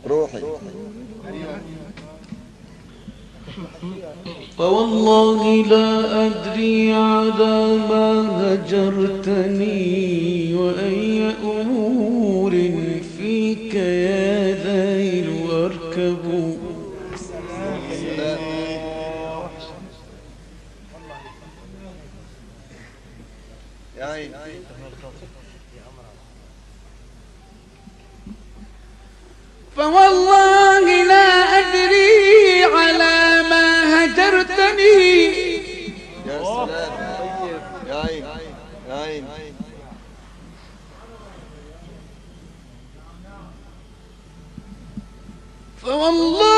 روحي. فوالله لا أدري على ما هجرتني وأي أمور فيك يا ذيل أركب. فوالله لا أدري على ما هجرتني. يا سلام يا عين يا عين. فوالله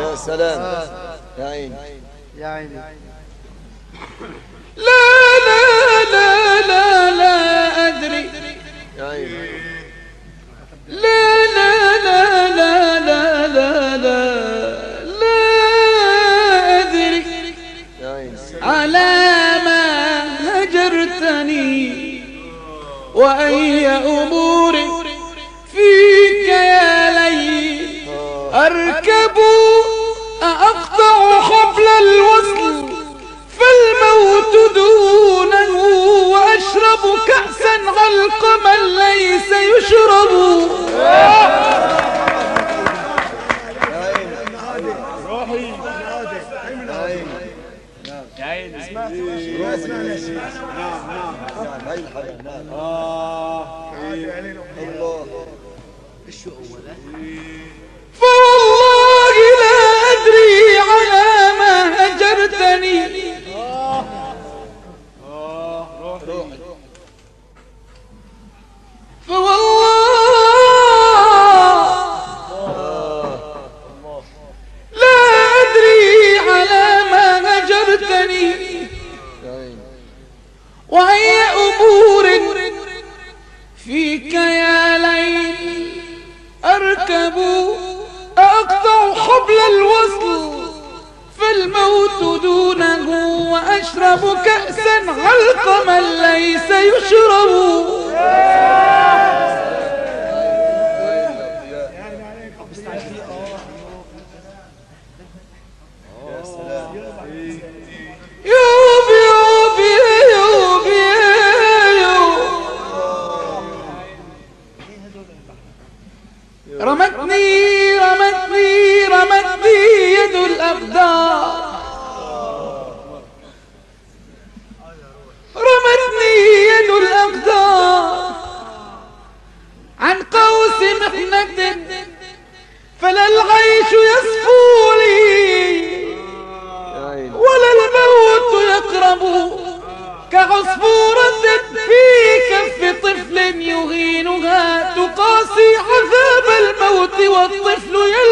يا سلام يا عين يا عيني. لا لا لا لا لا أدري. يا عين. لا لا لا لا لا لا لا لا أدري يا عين. على ما هجرتني وأي أمور فيك يا ليل أركب. أقطع حبل الوصل فالموت دونه وأشرب كأسا علقما ليس يشرب. فوالله لا أدري على ما هجرتني. فوالله لا أدري على ما هجرتني وأي أمور فيك يا ليل أركب. أقطع حبل الوصل فالموت دونه وأشرب كأسا علقما ليس يشرب. يوب يوب يوب يوب. رمتني رمتني رمتني يد الأقدار. رمتني يد الأقدار عن قوس محنة فلا العيش يصفو لي ولا الموت يقرب. كعصفورة في كف طفل يهينها تقاسي عذاب الموت والطفل يلعب.